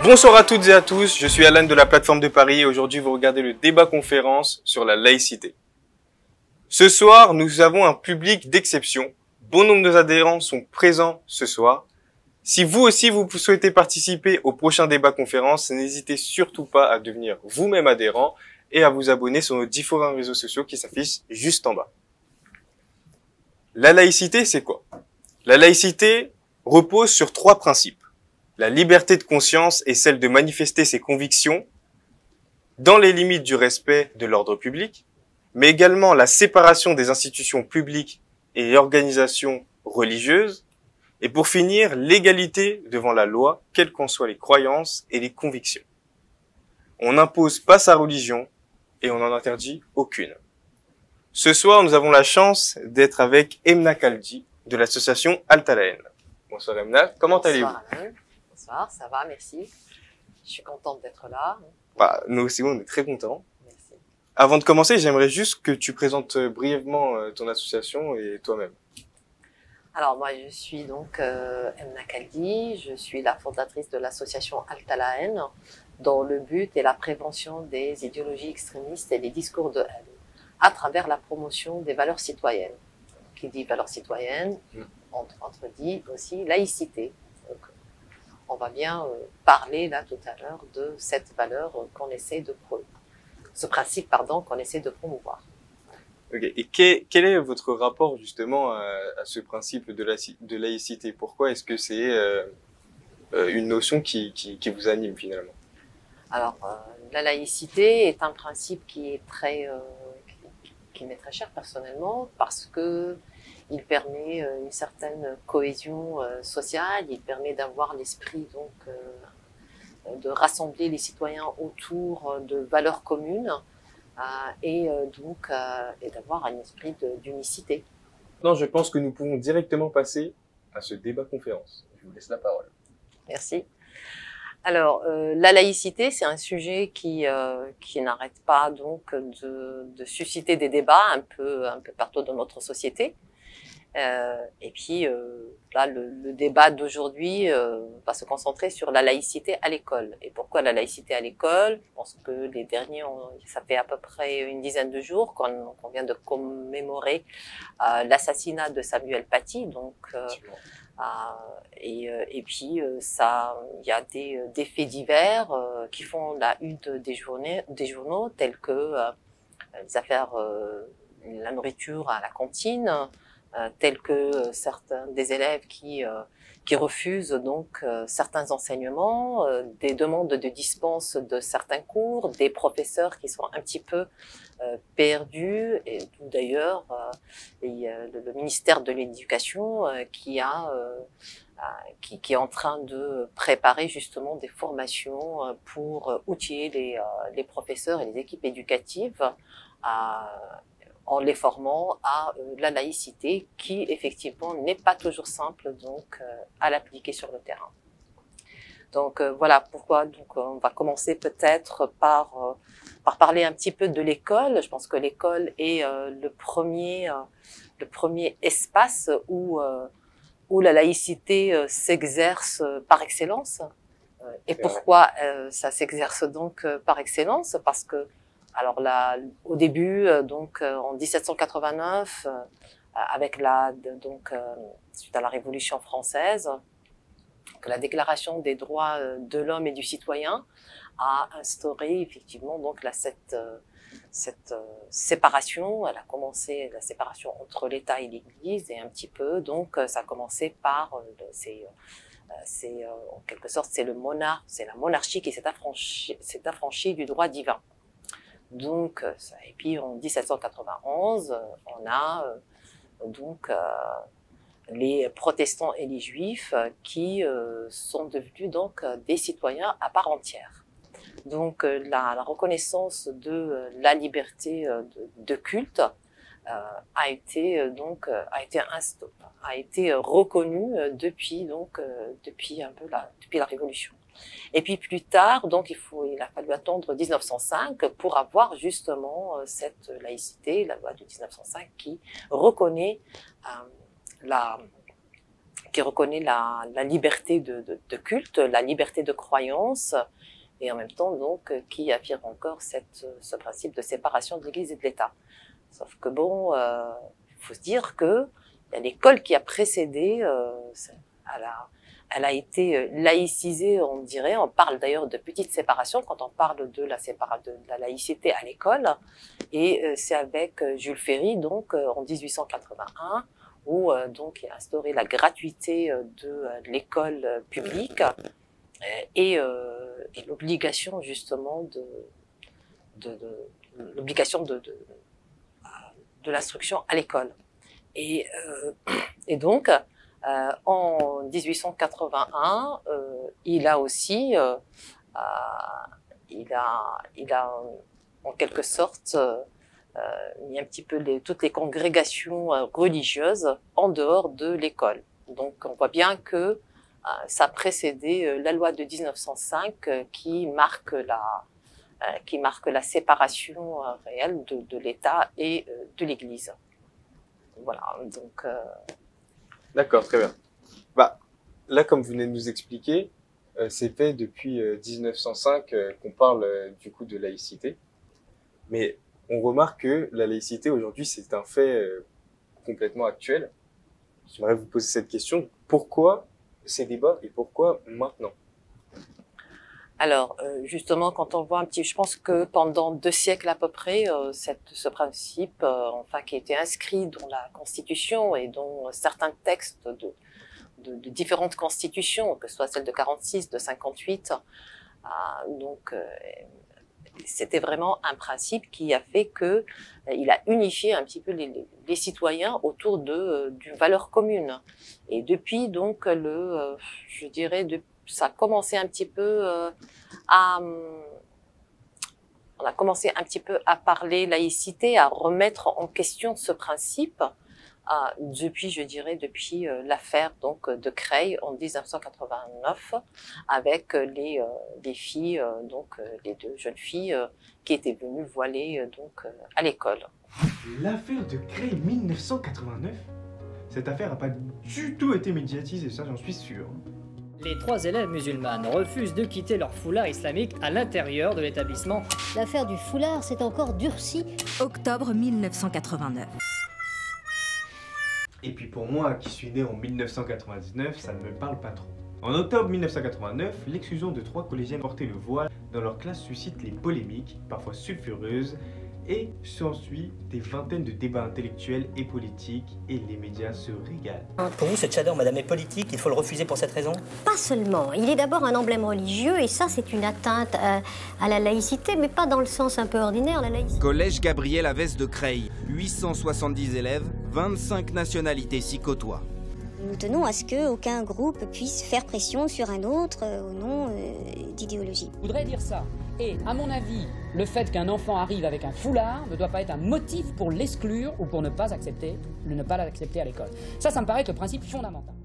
Bonsoir à toutes et à tous, je suis Alan de la plateforme de Paris et aujourd'hui vous regardez le débat conférence sur la laïcité. Ce soir, nous avons un public d'exception. Bon nombre de nos adhérents sont présents ce soir. Si vous aussi vous souhaitez participer au prochain débat conférence, n'hésitez surtout pas à devenir vous-même adhérent et à vous abonner sur nos différents réseaux sociaux qui s'affichent juste en bas. La laïcité, c'est quoi? La laïcité repose sur 3 principes. La liberté de conscience est celle de manifester ses convictions dans les limites du respect de l'ordre public, mais également la séparation des institutions publiques et organisations religieuses, et pour finir, l'égalité devant la loi, quelles qu'en soient les croyances et les convictions. On n'impose pas sa religion et on n'en interdit aucune. Ce soir, nous avons la chance d'être avec Emna Kaldi de l'association Altalaen. Bonsoir Emna, comment allez-vous? Bonsoir, ça va, merci. Je suis contente d'être là. Nous aussi, on est très contents. Merci. Avant de commencer, j'aimerais juste que tu présentes brièvement ton association et toi-même. Alors moi, je suis donc Emna Kaldi, je suis la fondatrice de l'association Altalaen, dont le but est la prévention des idéologies extrémistes et des discours de haine, à travers la promotion des valeurs citoyennes. Qui dit valeurs citoyennes, entre dit aussi laïcité. Donc, on va bien parler là tout à l'heure de cette valeur qu'on essaie de ce principe qu'on essaie de promouvoir. Ok. Et quel est votre rapport justement à ce principe de laïcité? Pourquoi est-ce que c'est une notion qui vous anime finalement? Alors, la laïcité est un principe qui est qui m'est très cher personnellement parce que il permet une certaine cohésion sociale, il permet d'avoir l'esprit de rassembler les citoyens autour de valeurs communes et d'avoir un esprit d'unicité. Non, je pense que nous pouvons directement passer à ce débat conférence. Je vous laisse la parole. Merci. Alors, la laïcité, c'est un sujet qui n'arrête pas donc de susciter des débats un peu partout dans notre société. Et puis là, le débat d'aujourd'hui va se concentrer sur la laïcité à l'école. Et pourquoi la laïcité à l'école? Je pense que les derniers, ça fait à peu près une dizaine de jours qu'on vient de commémorer l'assassinat de Samuel Paty. Donc, et puis il y a des faits divers qui font la une des journaux, tels que les affaires, la nourriture à la cantine, tels que certains des élèves qui refusent donc certains enseignements, des demandes de dispense de certains cours, des professeurs qui sont un petit peu perdus, et d'ailleurs le ministère de l'Éducation qui est en train de préparer justement des formations pour outiller les professeurs et les équipes éducatives en les formant à la laïcité qui effectivement n'est pas toujours simple donc à l'appliquer sur le terrain. Donc voilà pourquoi donc on va commencer peut-être par parler un petit peu de l'école. Je pense que l'école est le premier espace où la laïcité s'exerce par excellence. Et pourquoi ça s'exerce donc par excellence? Parce que alors là, au début, donc en 1789, avec suite à la Révolution française, que la Déclaration des droits de l'homme et du citoyen a instauré effectivement donc cette séparation. Elle a commencé la séparation entre l'État et l'Église et un petit peu donc ça a commencé par en quelque sorte c'est la monarchie qui s'est affranchie du droit divin. Donc, et puis en 1791, on a les protestants et les juifs qui sont devenus donc des citoyens à part entière. Donc, la reconnaissance de la liberté de culte a été reconnue depuis la Révolution. Et puis plus tard, donc il a fallu attendre 1905 pour avoir justement cette laïcité, la loi de 1905 qui reconnaît qui reconnaît la liberté de culte, la liberté de croyance, et en même temps donc qui affirme encore ce principe de séparation de l'Église et de l'État. Sauf que bon, faut se dire que l'école qui a précédé, elle a été laïcisée, on dirait. On parle d'ailleurs de petite séparation quand on parle de la laïcité à l'école. Et c'est avec Jules Ferry, donc en 1881, où donc il a instauré la gratuité de l'école publique et l'obligation justement l'obligation de l'instruction à l'école. Et donc en 1881, il a aussi il a en quelque sorte mis un petit peu toutes les congrégations religieuses en dehors de l'école. Donc on voit bien que ça a précédé la loi de 1905 qui marque la séparation réelle de l'État et de l'Église. Voilà, donc... D'accord, très bien. Bah, là, comme vous venez de nous expliquer, c'est fait depuis 1905 qu'on parle du coup de laïcité. Mais on remarque que la laïcité aujourd'hui, c'est un fait complètement actuel. J'aimerais vous poser cette question. Pourquoi ces débats et pourquoi maintenant? Alors, justement, quand on voit un petit, je pense que pendant 2 siècles à peu près, ce principe, enfin, qui a été inscrit dans la Constitution et dans certains textes de différentes constitutions, que ce soit celle de 46, de 58, donc c'était vraiment un principe qui a fait que il a unifié un petit peu les citoyens autour d'une valeur commune. Et depuis donc je dirais ça a commencé un petit peu on a commencé un petit peu à parler laïcité, à remettre en question ce principe depuis l'affaire donc de Creil en 1989 avec les filles les 2 jeunes filles qui étaient venues voiler à l'école. L'affaire de Creil 1989? Cette affaire n'a pas du tout été médiatisée, ça j'en suis sûr. Les 3 élèves musulmanes refusent de quitter leur foulard islamique à l'intérieur de l'établissement. L'affaire du foulard s'est encore durcie. Octobre 1989. Et puis pour moi, qui suis né en 1999, ça ne me parle pas trop. En octobre 1989, l'exclusion de 3 collégiennes porter le voile dans leur classe suscite les polémiques, parfois sulfureuses, et s'ensuit des vingtaines de débats intellectuels et politiques, et les médias se régalent. Pour vous, cette chaleur, madame, est politique, il faut le refuser pour cette raison? Pas seulement. Il est d'abord un emblème religieux et ça, c'est une atteinte à la laïcité, mais pas dans le sens un peu ordinaire, la laïcité. Collège Gabriel Avès de Creil, 870 élèves, 25 nationalités s'y côtoient. Nous tenons à ce qu'aucun groupe puisse faire pression sur un autre au nom d'idéologie. Je voudrais dire ça. Et à mon avis, le fait qu'un enfant arrive avec un foulard ne doit pas être un motif pour l'exclure ou pour ne pas l'accepter à l'école. Ça me paraît être le principe fondamental.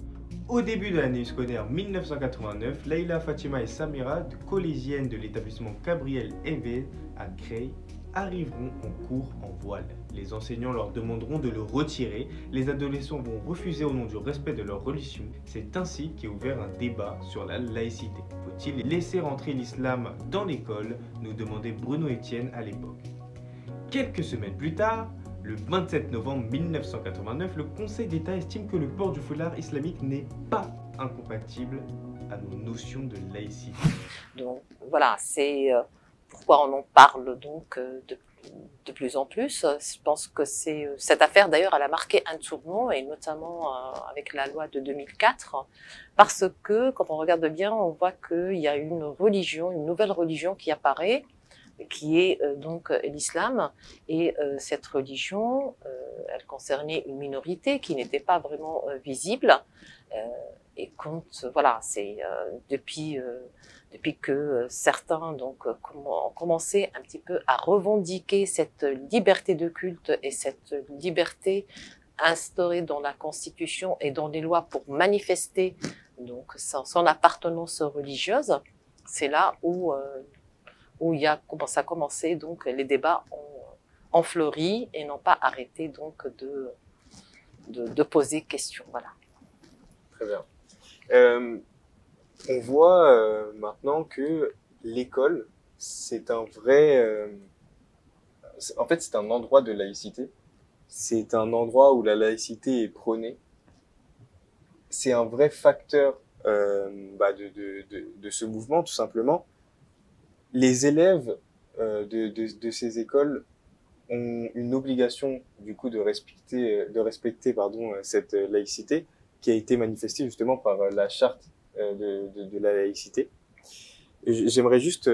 Au début de l'année scolaire 1989, Leïla, Fatima et Samira, collégiennes de l'établissement Gabriel Avès à Creil, arriveront en cours en voile. Les enseignants leur demanderont de le retirer. Les adolescents vont refuser au nom du respect de leur religion. C'est ainsi qu'est ouvert un débat sur la laïcité. Faut-il laisser rentrer l'islam dans l'école, nous demandait Bruno Etienne à l'époque. Quelques semaines plus tard, le 27 novembre 1989, le Conseil d'État estime que le port du foulard islamique n'est pas incompatible à nos notions de laïcité. Donc voilà, c'est pourquoi on en parle donc de plus en plus. Je pense que cette affaire d'ailleurs, elle a marqué un tournant et notamment avec la loi de 2004, parce que quand on regarde bien, on voit qu'il y a une nouvelle religion qui apparaît, qui est donc l'islam, et cette religion, elle concernait une minorité qui n'était pas vraiment visible, et voilà, c'est depuis que certains donc ont commencé un petit peu à revendiquer cette liberté de culte et cette liberté instaurée dans la Constitution et dans les lois pour manifester donc son appartenance religieuse, c'est là où ça a commencé, donc les débats ont fleuri et n'ont pas arrêté donc de poser question. Voilà. Très bien. On voit maintenant que l'école, c'est un vrai... en fait, c'est un endroit de laïcité. C'est un endroit où la laïcité est prônée. C'est un vrai facteur de ce mouvement, tout simplement. Les élèves de ces écoles ont une obligation, du coup, de respecter cette laïcité qui a été manifestée justement par la charte de la laïcité. J'aimerais juste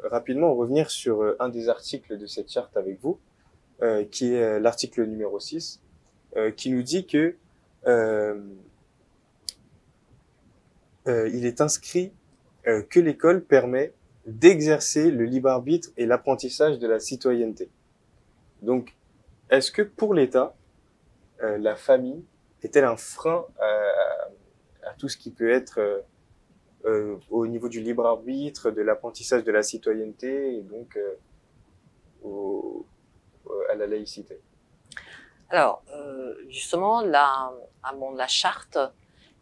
rapidement revenir sur un des articles de cette charte avec vous, qui est l'article numéro 6, qui nous dit que il est inscrit que l'école permet d'exercer le libre arbitre et l'apprentissage de la citoyenneté. Donc, est-ce que pour l'État, la famille est-elle un frein à tout ce qui peut être au niveau du libre arbitre, de l'apprentissage de la citoyenneté et donc à la laïcité? Alors, justement, la charte,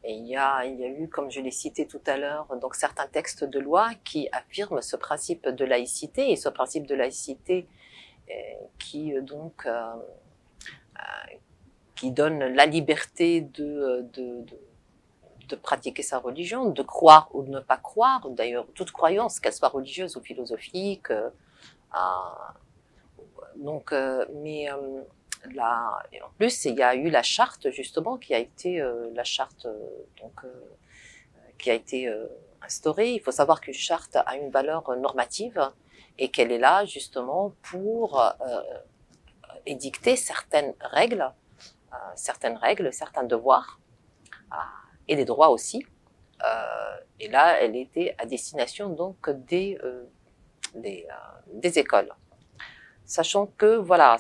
et il y a eu, comme je l'ai cité tout à l'heure, donc certains textes de loi qui affirment ce principe de laïcité, et ce principe de laïcité qui donne la liberté de pratiquer sa religion, de croire ou de ne pas croire, d'ailleurs toute croyance, qu'elle soit religieuse ou philosophique. Et en plus, il y a eu la charte justement qui a été qui a été instaurée. Il faut savoir qu'une charte a une valeur normative et qu'elle est là justement pour édicter certaines règles, certains devoirs et des droits aussi. Et là, elle était à destination donc des écoles. Sachant que voilà,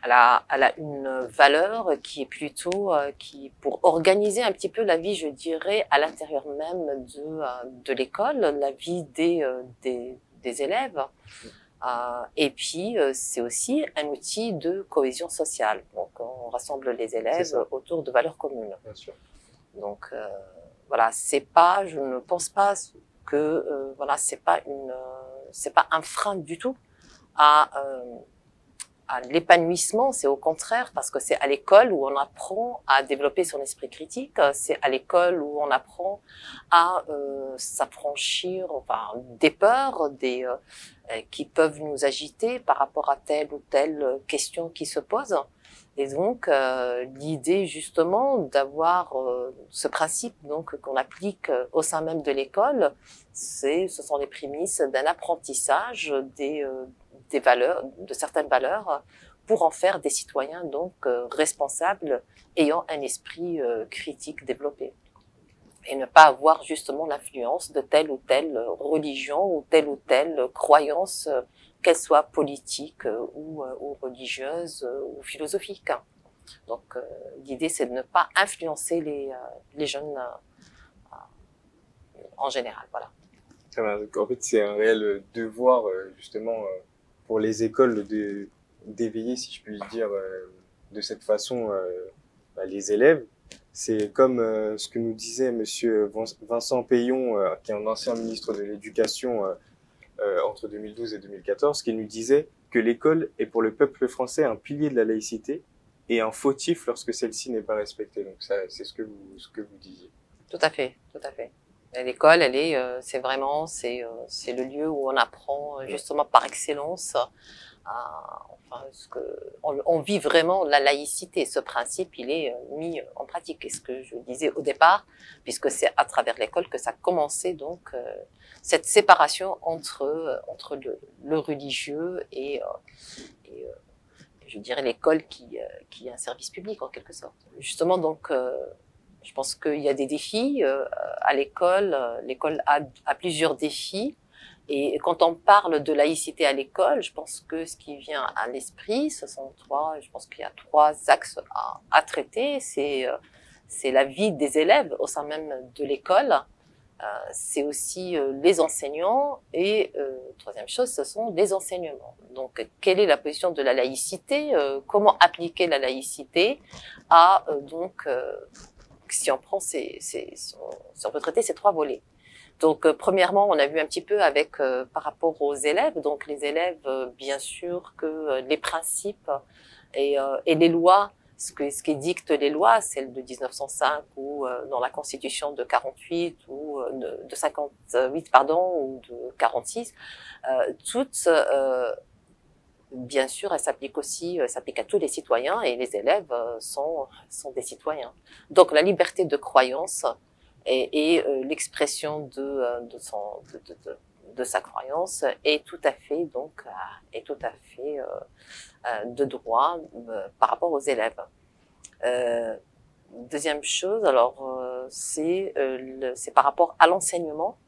elle a une valeur qui est plutôt pour organiser un petit peu la vie, je dirais, à l'intérieur même de l'école, la vie des élèves. Et puis c'est aussi un outil de cohésion sociale. Donc on rassemble les élèves autour de valeurs communes. Bien sûr. Donc voilà, je ne pense pas que c'est pas un frein du tout à l'épanouissement. C'est au contraire, parce que c'est à l'école où on apprend à développer son esprit critique, c'est à l'école où on apprend à s'affranchir des peurs qui peuvent nous agiter par rapport à telle ou telle question qui se pose. Et donc l'idée justement d'avoir ce principe donc qu'on applique au sein même de l'école, ce sont les prémices d'un apprentissage des valeurs, de certaines valeurs, pour en faire des citoyens donc responsables, ayant un esprit critique développé, et ne pas avoir justement l'influence de telle ou telle religion ou telle croyance, qu'elle soit politique ou religieuse ou philosophique. Donc l'idée c'est de ne pas influencer les jeunes en général. Voilà. Donc, en fait, c'est un réel devoir justement pour les écoles d'éveiller, si je puis dire, de cette façon les élèves. C'est comme ce que nous disait monsieur Vincent Payon, qui est un ancien ministre de l'Éducation entre 2012 et 2014, qui nous disait que l'école est pour le peuple français un pilier de la laïcité et un fautif lorsque celle-ci n'est pas respectée. Donc ça, c'est ce que vous disiez. Tout à fait, tout à fait. L'école, c'est le lieu où on apprend justement par excellence. On vit vraiment la laïcité. Ce principe, il est mis en pratique. Et ce que je disais au départ, puisque c'est à travers l'école que ça a commencé, donc cette séparation entre le religieux et je dirais l'école qui est un service public en quelque sorte. Justement, donc je pense qu'il y a des défis à l'école. L'école a plusieurs défis. Et quand on parle de laïcité à l'école, je pense que ce qui vient à l'esprit, je pense qu'il y a 3 axes à traiter. C'est la vie des élèves au sein même de l'école. C'est aussi les enseignants. Et troisième chose, ce sont les enseignements. Donc, quelle est la position de la laïcité? Comment appliquer la laïcité à si on prend si on peut traiter ces 3 volets. Donc, premièrement, on a vu un petit peu avec par rapport aux élèves. Donc, les élèves, bien sûr que les principes et les lois, ce qui dicte les lois, celles de 1905 ou dans la Constitution de 48 ou de 58, pardon, ou de 46, toutes, bien sûr, elles s'appliquent aussi, s'appliquent à tous les citoyens et les élèves sont des citoyens. Donc, la liberté de croyance et l'expression de sa croyance est tout à fait de droit par rapport aux élèves. Deuxième chose, alors c'est par rapport à l'enseignement.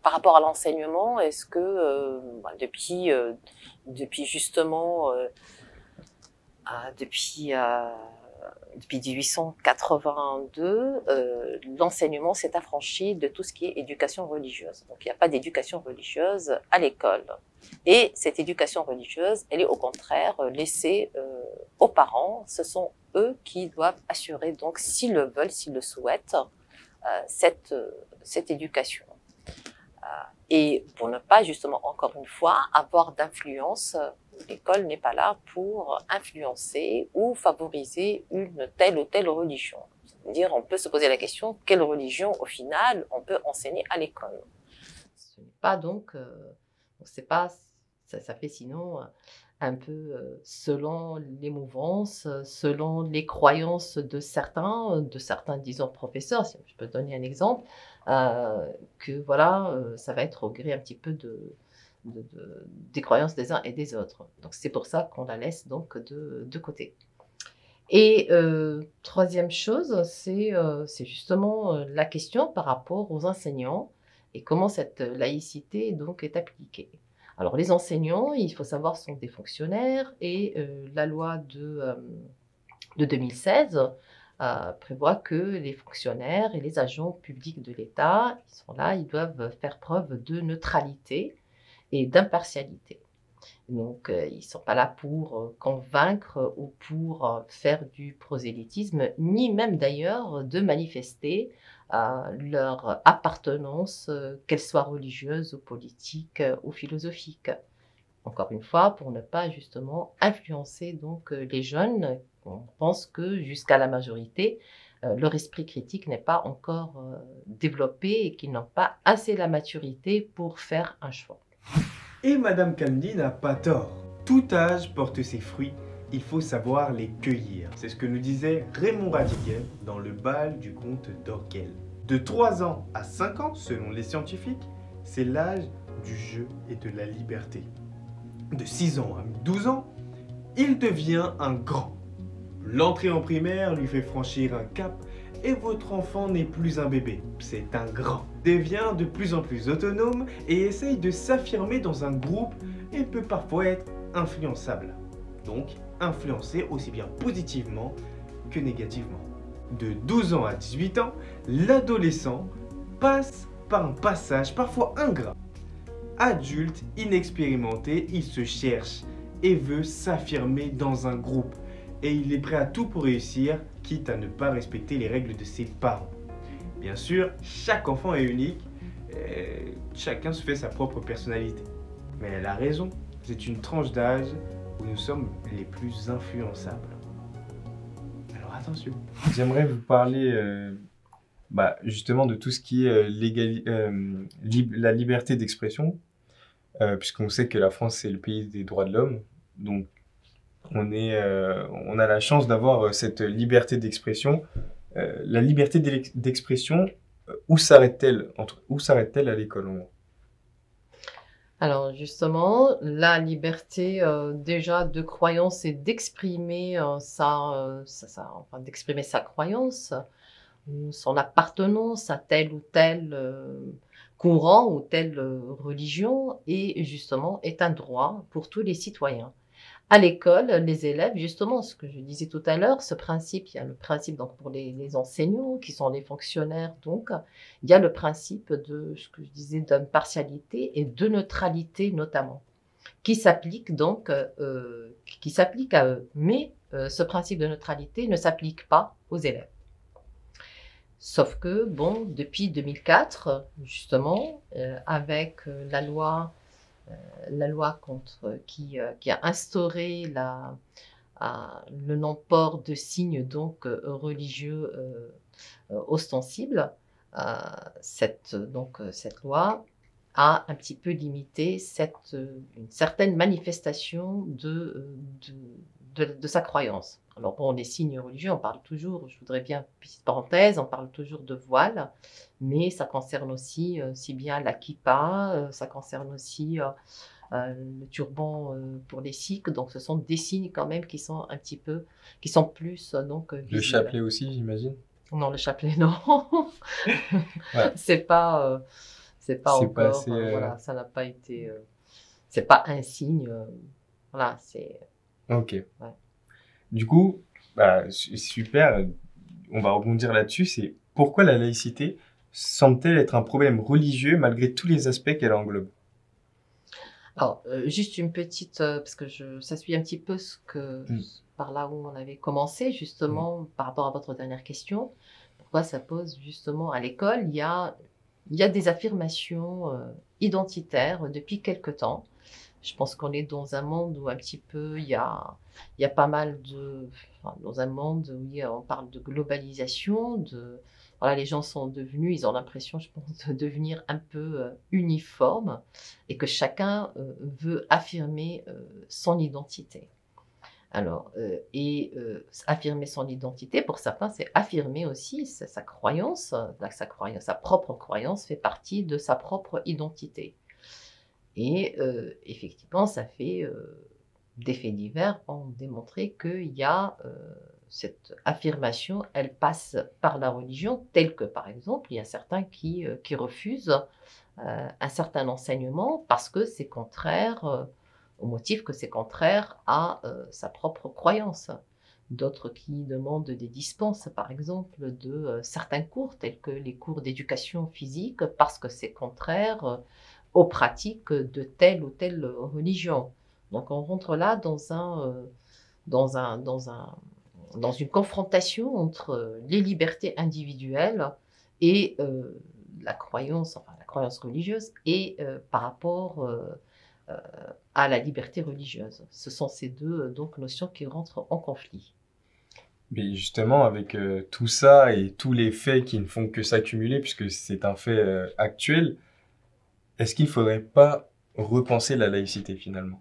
Par rapport à l'enseignement, est-ce que depuis justement depuis 1882, l'enseignement s'est affranchi de tout ce qui est éducation religieuse. Donc, il n'y a pas d'éducation religieuse à l'école. Et cette éducation religieuse, elle est au contraire laissée aux parents. Ce sont eux qui doivent assurer, donc, s'ils le veulent, s'ils le souhaitent, cette éducation. Et pour ne pas, justement, encore une fois, avoir d'influence, l'école n'est pas là pour influencer ou favoriser une telle ou telle religion. C'est-à-dire, on peut se poser la question, quelle religion, au final, on peut enseigner à l'école? Ce n'est pas donc, c'est pas, ça fait sinon un peu selon les mouvances, selon les croyances de certains disons professeurs, si je peux donner un exemple, que voilà, ça va être au gré un petit peu des croyances des uns et des autres. Donc c'est pour ça qu'on la laisse donc de côté. Et troisième chose, c'est justement la question par rapport aux enseignants et comment cette laïcité donc est appliquée. Alors les enseignants, il faut savoir, sont des fonctionnaires et la loi de 2016 prévoit que les fonctionnaires et les agents publics de l'État, ils sont là, ils doivent faire preuve de neutralité et d'impartialité. Donc, ils ne sont pas là pour convaincre ou pour faire du prosélytisme, ni même d'ailleurs de manifester leur appartenance, qu'elle soit religieuse ou politique ou philosophique. Encore une fois, pour ne pas justement influencer donc les jeunes. On pense que jusqu'à la majorité, leur esprit critique n'est pas encore développé et qu'ils n'ont pas assez la maturité pour faire un choix. Et Madame Kamdi n'a pas tort. Tout âge porte ses fruits, il faut savoir les cueillir. C'est ce que nous disait Raymond Radiguet dans le bal du comte d'Orguel. De 3 ans à 5 ans, selon les scientifiques, c'est l'âge du jeu et de la liberté. De 6 ans à 12 ans, il devient un grand. L'entrée en primaire lui fait franchir un cap et votre enfant n'est plus un bébé, c'est un grand. Devient de plus en plus autonome et essaye de s'affirmer dans un groupe et peut parfois être influençable. Donc, influencé aussi bien positivement que négativement. De 12 ans à 18 ans, l'adolescent passe par un passage parfois ingrat. Adulte, inexpérimenté, il se cherche et veut s'affirmer dans un groupe. Et il est prêt à tout pour réussir, quitte à ne pas respecter les règles de ses parents. Bien sûr, chaque enfant est unique, et chacun se fait sa propre personnalité. Mais elle a raison, c'est une tranche d'âge où nous sommes les plus influençables. Alors attention. J'aimerais vous parler justement de tout ce qui est la liberté d'expression, puisqu'on sait que la France c'est le pays des droits de l'homme, donc on a la chance d'avoir cette liberté d'expression. La liberté d'expression, où s'arrête-t-elle à l'école? Alors justement, la liberté déjà de croyance et d'exprimer d'exprimer sa croyance, son appartenance à tel ou tel courant ou telle religion, et justement est un droit pour tous les citoyens. À l'école, les élèves, justement, ce que je disais tout à l'heure, ce principe, il y a le principe donc pour les enseignants qui sont les fonctionnaires, donc il y a le principe de ce que je disais d'impartialité et de neutralité notamment, qui s'applique donc, qui s'applique à eux. Mais ce principe de neutralité ne s'applique pas aux élèves. Sauf que, bon, depuis 2004, justement, avec la loi qui a instauré le non-port de signes donc religieux ostensibles, cette loi a un petit peu limité une certaine manifestation de sa croyance. Alors bon, les signes religieux, on parle toujours, je voudrais bien, petite parenthèse, on parle toujours de voile, mais ça concerne aussi si bien la kippa, ça concerne aussi le turban pour les sikhs, donc ce sont des signes quand même qui sont plus donc visibles. Le chapelet aussi, j'imagine? Non, le chapelet, non. Ouais. C'est pas encore, assez, voilà, ça n'a pas été, c'est pas un signe, voilà, c'est... Ok. Ouais. Du coup, super, on va rebondir là-dessus, c'est pourquoi la laïcité semble-t-elle être un problème religieux malgré tous les aspects qu'elle englobe? Alors, juste une petite, parce que ça suit un petit peu par là où on avait commencé, justement, par rapport à votre dernière question. Pourquoi ça pose justement à l'école, il y a des affirmations identitaires depuis quelque temps. Je pense qu'on est dans un monde où un petit peu, il y a pas mal dans un monde où on parle de globalisation, voilà, les gens ils ont l'impression, je pense, de devenir un peu uniformes et que chacun veut affirmer son identité. Alors, affirmer son identité, pour certains, c'est affirmer aussi sa croyance. Sa propre croyance fait partie de sa propre identité. Et effectivement, ça fait des faits divers ont démontré qu'il y a cette affirmation, elle passe par la religion, telle que, par exemple, il y a certains qui refusent un certain enseignement parce que c'est contraire, au motif que c'est contraire à sa propre croyance. D'autres qui demandent des dispenses, par exemple, de certains cours, tels que les cours d'éducation physique, parce que c'est contraire aux pratiques de telle ou telle religion. Donc on rentre là dans une confrontation entre les libertés individuelles et la croyance religieuse et par rapport à la liberté religieuse. Ce sont ces deux donc notions qui rentrent en conflit. Mais justement, avec tout ça et tous les faits qui ne font que s'accumuler, puisque c'est un fait actuel, est-ce qu'il ne faudrait pas repenser la laïcité finalement?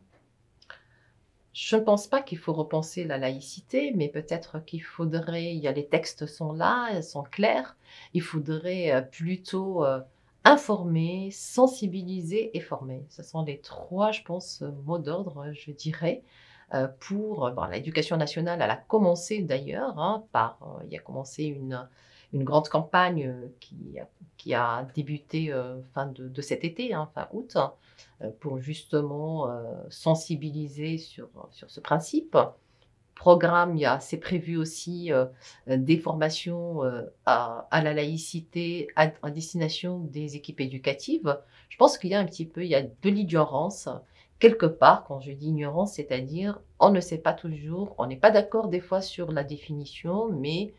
Je ne pense pas qu'il faut repenser la laïcité, mais peut-être qu'il faudrait, les textes sont là, elles sont clairs, il faudrait plutôt informer, sensibiliser et former. Ce sont les trois, je pense, mots d'ordre, je dirais, pour l'éducation nationale. Elle a commencé d'ailleurs il y a commencé une grande campagne qui a débuté fin de cet été, fin août, pour justement sensibiliser sur ce principe. Programme, c'est prévu aussi des formations à la laïcité à destination des équipes éducatives. Je pense qu'il y a il y a de l'ignorance quelque part. Quand je dis ignorance, c'est-à-dire on ne sait pas toujours, on n'est pas d'accord des fois sur la définition, mais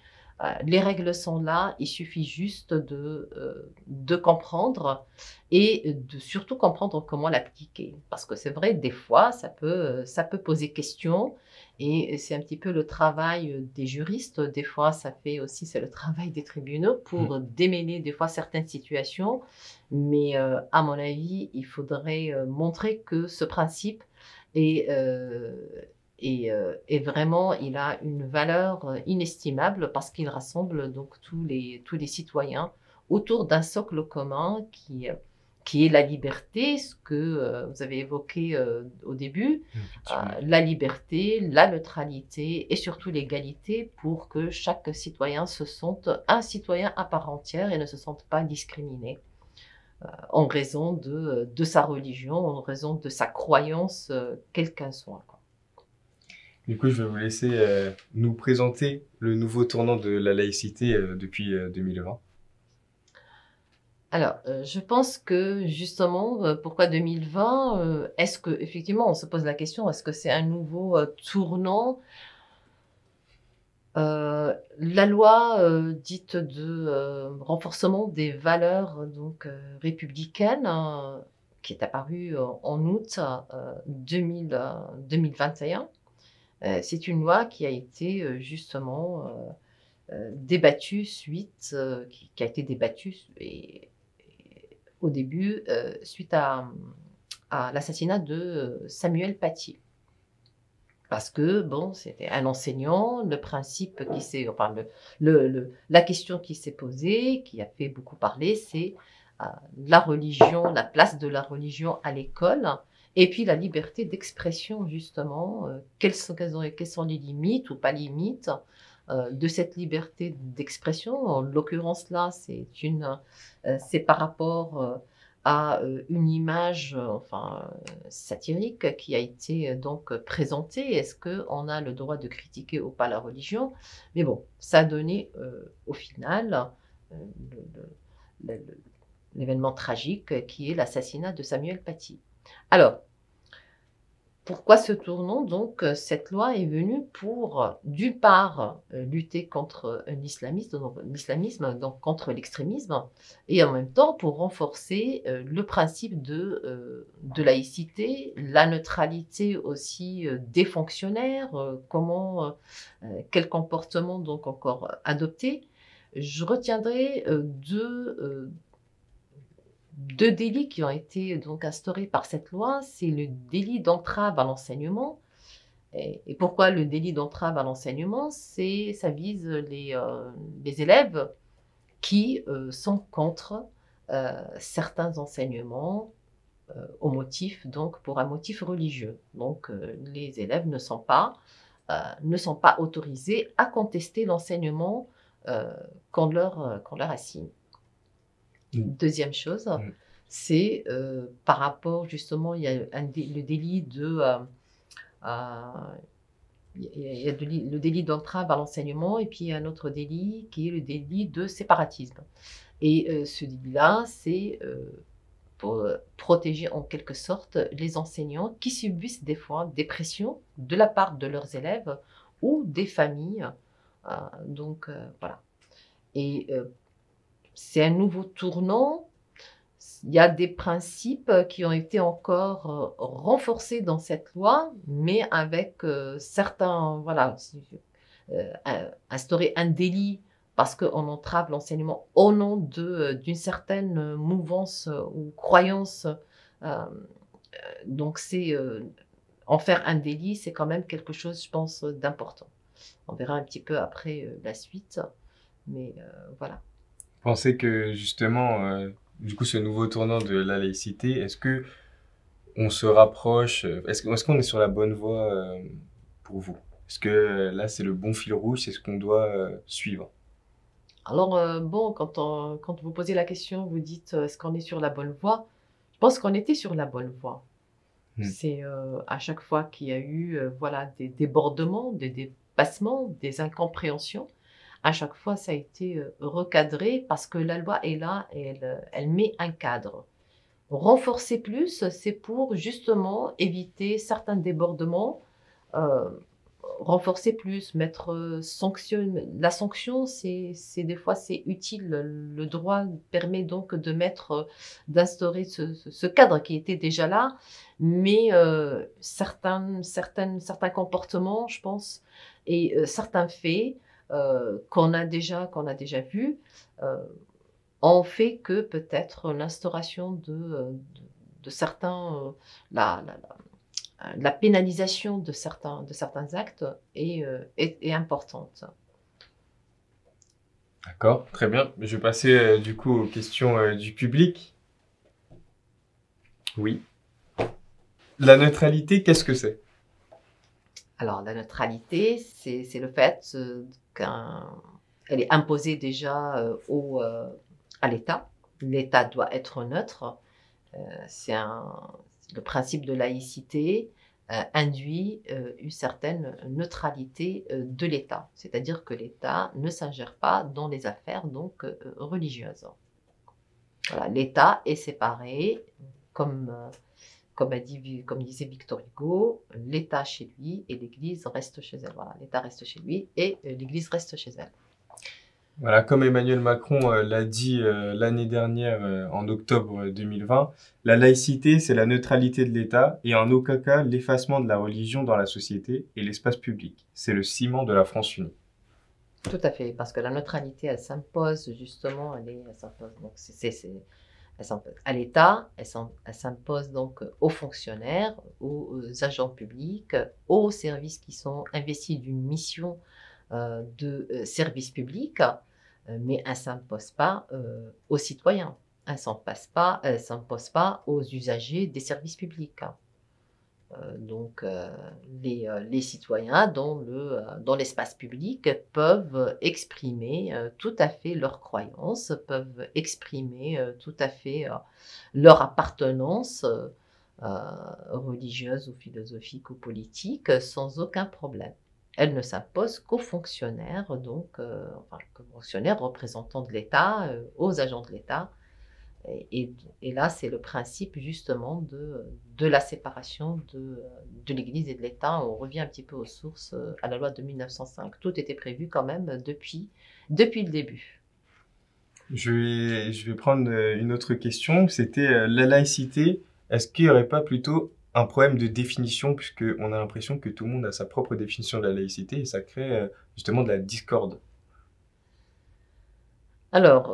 les règles sont là, il suffit juste de comprendre et de surtout comprendre comment l'appliquer. Parce que c'est vrai, des fois, ça peut poser question et c'est un petit peu le travail des juristes. Des fois, c'est le travail des tribunaux pour démêler des fois certaines situations. Mais à mon avis, il faudrait montrer que ce principe est vraiment, il a une valeur inestimable parce qu'il rassemble donc tous les citoyens autour d'un socle commun qui est la liberté, ce que vous avez évoqué au début, la liberté, la neutralité et surtout l'égalité pour que chaque citoyen se sente un citoyen à part entière et ne se sente pas discriminé en raison de sa religion, en raison de sa croyance, quelle qu'elle soit. Du coup, je vais vous laisser nous présenter le nouveau tournant de la laïcité depuis 2020. Alors, je pense que justement, pourquoi 2020 est-ce que effectivement, on se pose la question, est-ce que c'est un nouveau tournant? La loi dite de renforcement des valeurs donc républicaines, qui est apparue en août 2021, c'est une loi qui a été justement débattue qui a été débattue au début suite à l'assassinat de Samuel Paty. Parce que, bon, c'était un enseignant, le principe qui s'est, enfin, la question qui s'est posée, qui a fait beaucoup parler, c'est la religion, la place de la religion à l'école, et puis la liberté d'expression, justement, quelles sont les limites ou pas limites de cette liberté d'expression. En l'occurrence là, c'est par rapport à une image satirique qui a été donc présentée. Est-ce qu'on a le droit de critiquer ou pas la religion? Mais bon, ça a donné au final l'événement tragique qui est l'assassinat de Samuel Paty. Alors, pourquoi ce tournant? Donc, cette loi est venue pour, d'une part, lutter contre l'islamisme, donc contre l'extrémisme, et en même temps pour renforcer le principe de laïcité, la neutralité aussi des fonctionnaires, quel comportement donc encore adopter. Je retiendrai deux délits qui ont été donc instaurés par cette loi, c'est le délit d'entrave à l'enseignement. Et pourquoi le délit d'entrave à l'enseignement? Ça vise les élèves qui sont contre certains enseignements pour un motif religieux. Donc les élèves ne sont pas autorisés à contester l'enseignement qu'on leur assigne. Deuxième chose, c'est par rapport justement, il y a le délit le délit d'entrave à l'enseignement, et puis il y a un autre délit qui est le délit de séparatisme. Et ce délit-là, c'est pour protéger en quelque sorte les enseignants qui subissent des fois des pressions de la part de leurs élèves ou des familles. Voilà. Et c'est un nouveau tournant. Il y a des principes qui ont été encore renforcés dans cette loi, mais avec certains, voilà, instaurer un délit parce qu'on entrave l'enseignement au nom d'une certaine mouvance ou croyance. Donc en faire un délit, c'est quand même quelque chose, je pense, d'important. On verra un petit peu après la suite, mais voilà. Pensez que justement, du coup, ce nouveau tournant de la laïcité, est-ce que on se rapproche, est-ce qu'on est sur la bonne voie pour vous? Est-ce que là, c'est le bon fil rouge, c'est ce qu'on doit suivre? Alors, bon, quand vous posez la question, vous dites, est-ce qu'on est sur la bonne voie? Je pense qu'on était sur la bonne voie. C'est à chaque fois qu'il y a eu voilà, des débordements, des dépassements, des incompréhensions, à chaque fois, ça a été recadré parce que la loi est là et elle met un cadre. Renforcer plus, c'est pour justement éviter certains débordements. Renforcer plus, la sanction, des fois c'est utile. Le droit permet donc d'instaurer ce cadre qui était déjà là, mais certains comportements, je pense, et certains faits qu'on a déjà vus, ont fait que peut-être l'instauration de certains, la pénalisation de certains actes est importante. D'accord, très bien. Je vais passer du coup aux questions du public. Oui. La neutralité, qu'est-ce que c'est? Alors, la neutralité, c'est le fait qu'elle est imposée déjà à l'État. L'État doit être neutre. Le principe de laïcité induit une certaine neutralité de l'État. C'est-à-dire que l'État ne s'ingère pas dans les affaires donc religieuses. Voilà, l'État est séparé comme comme disait Victor Hugo, l'État chez lui et l'Église reste chez elle. Voilà, l'État reste chez lui et l'Église reste chez elle. Voilà, comme Emmanuel Macron l'a dit l'année dernière, en octobre 2020, la laïcité, c'est la neutralité de l'État et en aucun cas l'effacement de la religion dans la société et l'espace public. C'est le ciment de la France unie. Tout à fait, parce que la neutralité, elle s'impose justement, elle s'impose donc elle s'impose à l'État, elle s'impose donc aux fonctionnaires, aux agents publics, aux services qui sont investis d'une mission de service public, mais elle ne s'impose pas aux citoyens, elle ne s'impose pas aux usagers des services publics. Donc, les citoyens dans l'espace public peuvent exprimer tout à fait leurs croyances, peuvent exprimer tout à fait leur appartenance religieuse ou philosophique ou politique sans aucun problème. Elle ne s'impose qu'aux fonctionnaires, qu'aux fonctionnaires représentants de l'État, aux agents de l'État. Et là, c'est le principe justement de la séparation de l'Église et de l'État. On revient un petit peu aux sources, à la loi de 1905. Tout était prévu quand même depuis le début. Je vais prendre une autre question. C'était la laïcité. Est-ce qu'il n'y aurait pas plutôt un problème de définition, puisqu'on a l'impression que tout le monde a sa propre définition de la laïcité et ça crée justement de la discorde? Alors,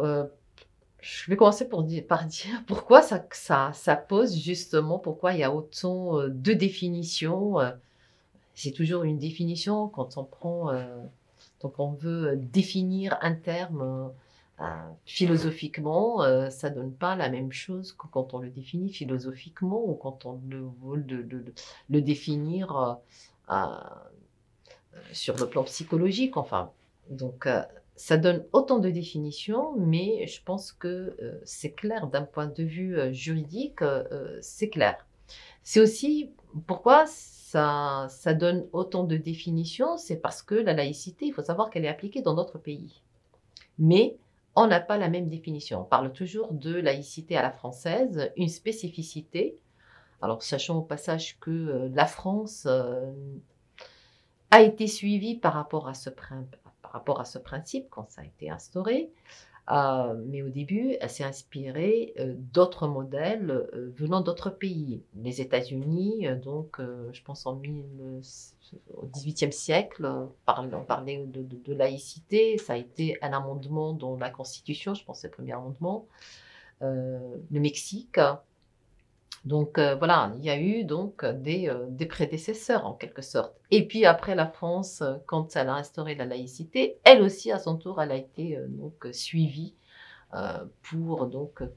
je vais commencer par dire pourquoi ça pose justement, pourquoi il y a autant de définitions. C'est toujours une définition quand on veut définir un terme philosophiquement, ça donne pas la même chose que quand on le définit philosophiquement ou quand on veut le définir sur le plan psychologique. Enfin, donc ça donne autant de définitions, mais je pense que c'est clair d'un point de vue juridique, c'est clair. C'est aussi pourquoi ça donne autant de définitions, c'est parce que la laïcité, il faut savoir qu'elle est appliquée dans d'autres pays. Mais on n'a pas la même définition. On parle toujours de laïcité à la française, une spécificité. Alors, sachant au passage que la France a été suivie par rapport à ce principe quand ça a été instauré. Mais au début, elle s'est inspirée d'autres modèles venant d'autres pays. Les États-Unis, je pense au XVIIIe siècle, on parlait de laïcité. Ça a été un amendement dans la Constitution, je pense c'est le premier amendement. Le Mexique. Donc voilà, il y a eu donc des prédécesseurs en quelque sorte. Et puis après la France, quand elle a instauré la laïcité, elle aussi à son tour, elle a été suivie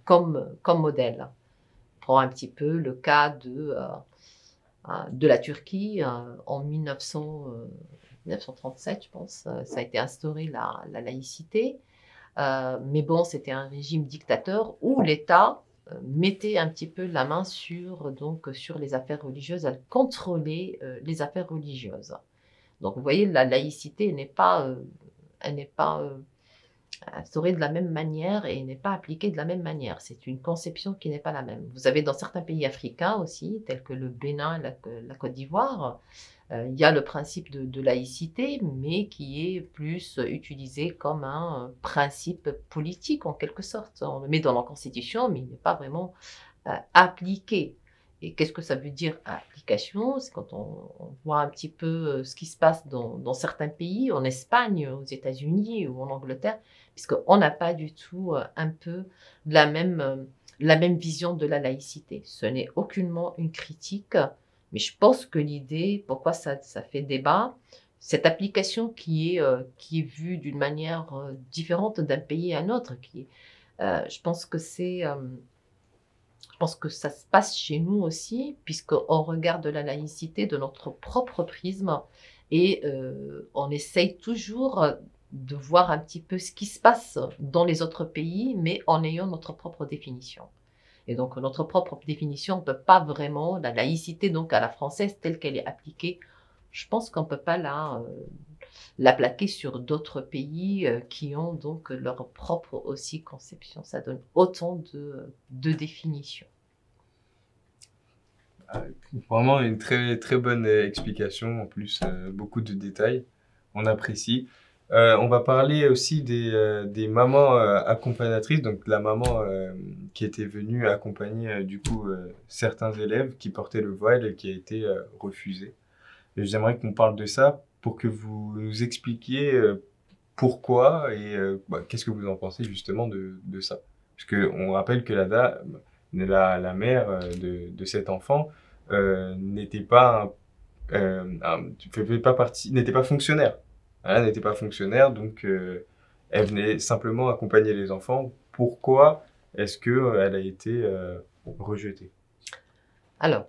comme modèle. On prend un petit peu le cas de la Turquie en 1937, je pense, ça a été instauré la laïcité. Mais bon, c'était un régime dictateur où l'État mettait un petit peu la main sur les affaires religieuses, elle contrôlait les affaires religieuses. Donc vous voyez, la laïcité elle n'est pas instaurée de la même manière et n'est pas appliquée de la même manière. C'est une conception qui n'est pas la même. Vous avez dans certains pays africains aussi, tels que le Bénin, la Côte d'Ivoire, il y a le principe de laïcité, mais qui est plus utilisé comme un principe politique en quelque sorte. On le met dans la Constitution, mais il n'est pas vraiment appliqué. Et qu'est-ce que ça veut dire application? C'est quand on voit un petit peu ce qui se passe dans certains pays, en Espagne, aux États-Unis ou en Angleterre, puisqu'on n'a pas du tout un peu la même vision de la laïcité. Ce n'est aucunement une critique. Mais je pense que l'idée, pourquoi ça fait débat, cette application qui est vue d'une manière différente d'un pays à un autre, je pense que ça se passe chez nous aussi, puisqu'on regarde la laïcité de notre propre prisme et on essaye toujours de voir un petit peu ce qui se passe dans les autres pays, mais en ayant notre propre définition. Et donc, notre propre définition, on ne peut pas vraiment, la laïcité donc à la française telle qu'elle est appliquée, je pense qu'on ne peut pas la plaquer sur d'autres pays qui ont donc leur propre aussi conception. Ça donne autant de définitions. Vraiment une très très bonne explication, en plus beaucoup de détails, on apprécie. On va parler aussi des mamans accompagnatrices, donc la maman qui était venue accompagner du coup certains élèves qui portaient le voile et qui a été refusée. Et j'aimerais qu'on parle de ça pour que vous nous expliquiez pourquoi et qu'est-ce que vous en pensez justement de ça. Parce que on rappelle que la dame, la mère de cet enfant n'était pas faisait pas partie, n'était pas fonctionnaire. Elle n'était pas fonctionnaire, donc elle venait simplement accompagner les enfants. Pourquoi est-ce que elle a été rejetée? Alors,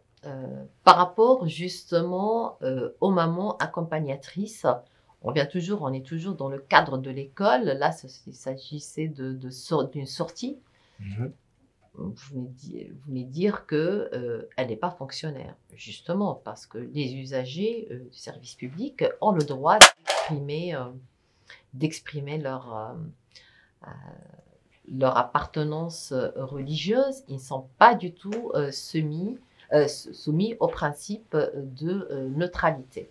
par rapport justement aux mamans accompagnatrices, on est toujours dans le cadre de l'école. Là, il s'agissait d'une sortie. Vous venez dire que elle n'est pas fonctionnaire, justement parce que les usagers du service public ont le droit d'exprimer leur appartenance religieuse. Ils ne sont pas du tout soumis au principe de neutralité.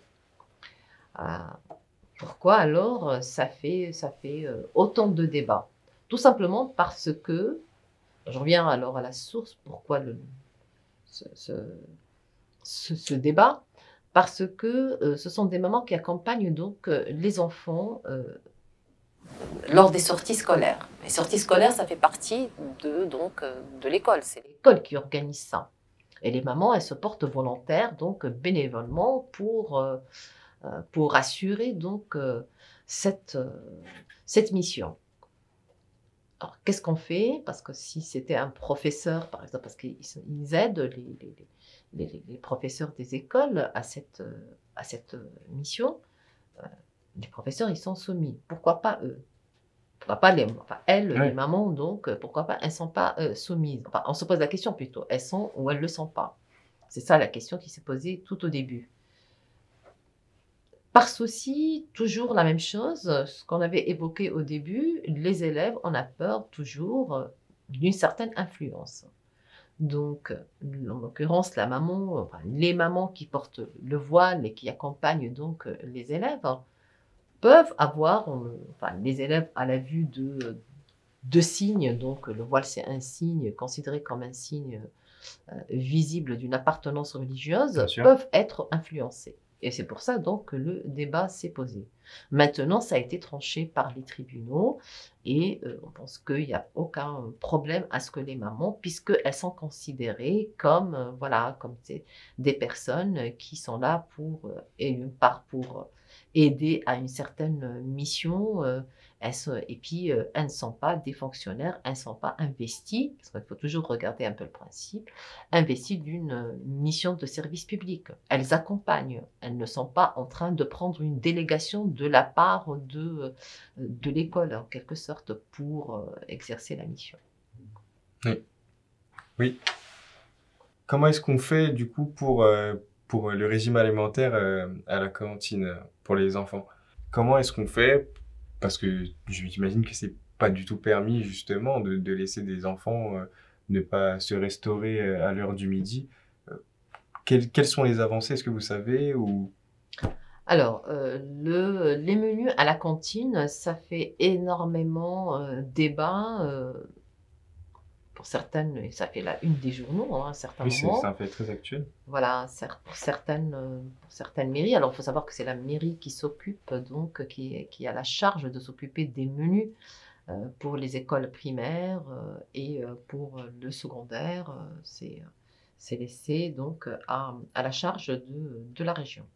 Pourquoi alors ça fait autant de débats? Tout simplement parce que, je reviens alors à la source, pourquoi ce débat? Parce que ce sont des mamans qui accompagnent donc les enfants lors des sorties scolaires. Les sorties scolaires, ça fait partie de l'école. C'est l'école qui organise ça. Et les mamans, elles se portent volontaires, donc bénévolement, pour assurer donc cette mission. Alors, qu'est-ce qu'on fait? Parce que si c'était un professeur, par exemple, parce qu'ils aident les professeurs des écoles à cette mission, les professeurs, ils sont soumis. Pourquoi pas eux? Pourquoi pas elles, les mamans, donc, pourquoi pas elles ne sont pas soumises? Enfin, on se pose la question plutôt, elles sont ou elles ne le sont pas? C'est ça la question qui s'est posée tout au début. Parce aussi, toujours la même chose, ce qu'on avait évoqué au début, les élèves, on a peur toujours d'une certaine influence. Donc, en l'occurrence, les mamans qui portent le voile et qui accompagnent donc les élèves peuvent avoir, les élèves à la vue de signes, donc le voile c'est un signe considéré comme un signe visible d'une appartenance religieuse, peuvent être influencés. Et c'est pour ça donc que le débat s'est posé. Maintenant, ça a été tranché par les tribunaux et on pense qu'il n'y a aucun problème à ce que les mamans, puisqu'elles sont considérées comme des personnes qui sont là pour aider à une certaine mission. Et puis, elles ne sont pas des fonctionnaires, elles ne sont pas investies, parce qu'il faut toujours regarder un peu le principe, investies d'une mission de service public. Elles accompagnent, elles ne sont pas en train de prendre une délégation de la part de l'école, en quelque sorte, pour exercer la mission. Oui. Comment est-ce qu'on fait, du coup, pour le régime alimentaire à la cantine pour les enfants? Comment est-ce qu'on fait? Parce que j'imagine que c'est pas du tout permis, justement, de laisser des enfants ne pas se restaurer à l'heure du midi. Quelles sont les avancées? Est-ce que vous savez ou... Alors, les menus à la cantine, ça fait énormément débat. Pour certaines, ça fait la une des journaux à un certain moment. Oui, c'est un fait très actuel. Voilà, pour certaines mairies. Alors, il faut savoir que c'est la mairie qui s'occupe, donc, qui a la charge de s'occuper des menus pour les écoles primaires et pour le secondaire. C'est laissé donc à la charge de la région.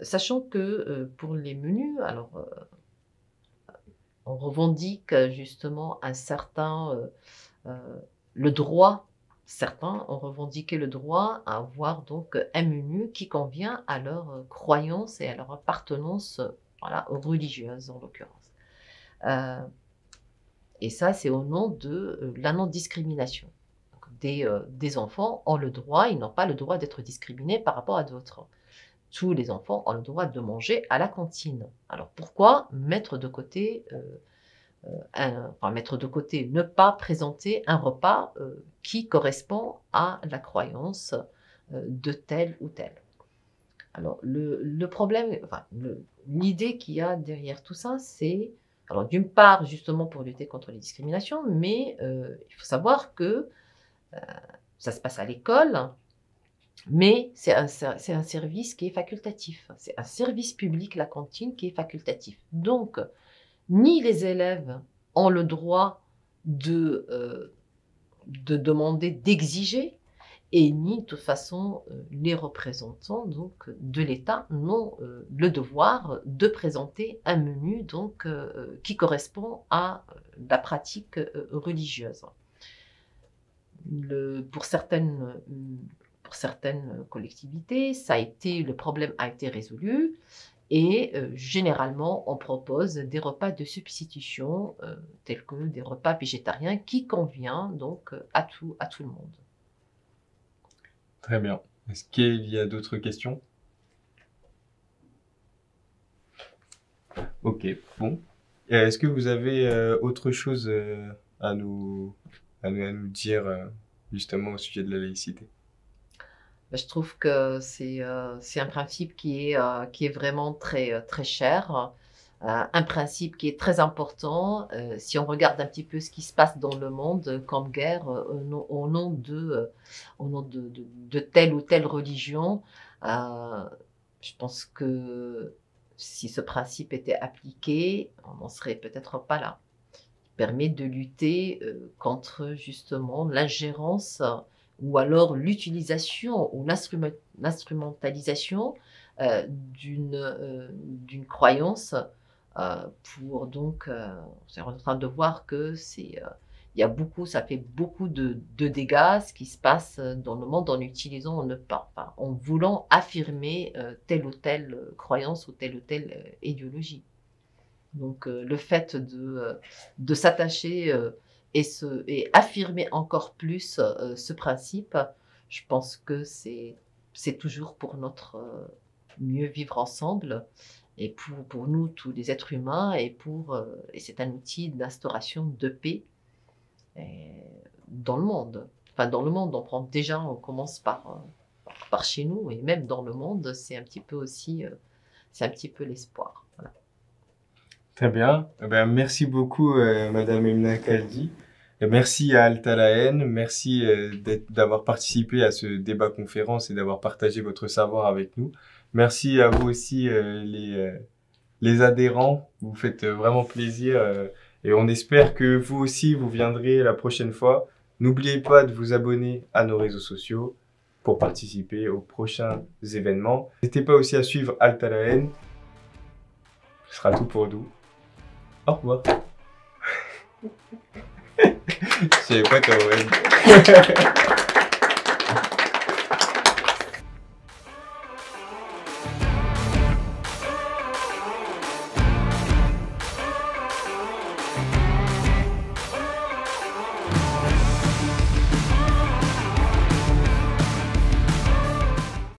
Sachant que pour les menus, alors on revendique justement un certain le droit. Certains ont revendiqué le droit à avoir donc un menu qui convient à leur croyance et à leur appartenance religieuse en l'occurrence. Et ça, c'est au nom de la non-discrimination. Des enfants ont le droit, ils n'ont pas le droit d'être discriminés par rapport à d'autres. Tous les enfants ont le droit de manger à la cantine. Alors pourquoi mettre de côté ne pas présenter un repas qui correspond à la croyance de tel ou tel. Alors, le problème, enfin, l'idée qu'il y a derrière tout ça, c'est, alors d'une part, justement pour lutter contre les discriminations, mais il faut savoir que ça se passe à l'école, mais c'est un service qui est facultatif. C'est un service public, la cantine, qui est facultatif. Donc, ni les élèves ont le droit de demander, d'exiger, et ni de toute façon les représentants donc de l'État n'ont le devoir de présenter un menu donc qui correspond à la pratique religieuse. Pour certaines collectivités, le problème a été résolu et généralement on propose des repas de substitution tels que des repas végétariens qui conviennent donc à tout le monde. Très bien. Est-ce qu'il y a d'autres questions? Ok, bon. Est-ce que vous avez autre chose à nous dire justement au sujet de la laïcité? Je trouve que c'est un principe qui est vraiment très, très cher, un principe qui est très important. Si on regarde un petit peu ce qui se passe dans le monde comme guerre au nom de telle ou telle religion, je pense que si ce principe était appliqué, on n'en serait peut-être pas là. Il permet de lutter contre justement l'ingérence ou alors l'utilisation ou l'instrumentalisation d'une croyance pour donc, on est en train de voir que ça fait beaucoup de dégâts ce qui se passe dans le monde en utilisant, en voulant affirmer telle ou telle croyance ou telle idéologie. Donc le fait de s'attacher et affirmer encore plus ce principe, je pense que c'est toujours pour notre mieux vivre ensemble et pour nous tous les êtres humains et c'est un outil d'instauration de paix dans le monde. Enfin dans le monde, on commence par chez nous et même dans le monde, c'est un petit peu aussi l'espoir. Voilà. Très bien. Merci beaucoup, Madame Emna Kaldi. Merci à Alta La Haine. Merci d'avoir participé à ce débat conférence et d'avoir partagé votre savoir avec nous. Merci à vous aussi, les adhérents. Vous faites vraiment plaisir et on espère que vous aussi, vous viendrez la prochaine fois. N'oubliez pas de vous abonner à nos réseaux sociaux pour participer aux prochains événements. N'hésitez pas aussi à suivre Alta La Haine. Ce sera tout pour nous. Au revoir. Je savais pas comment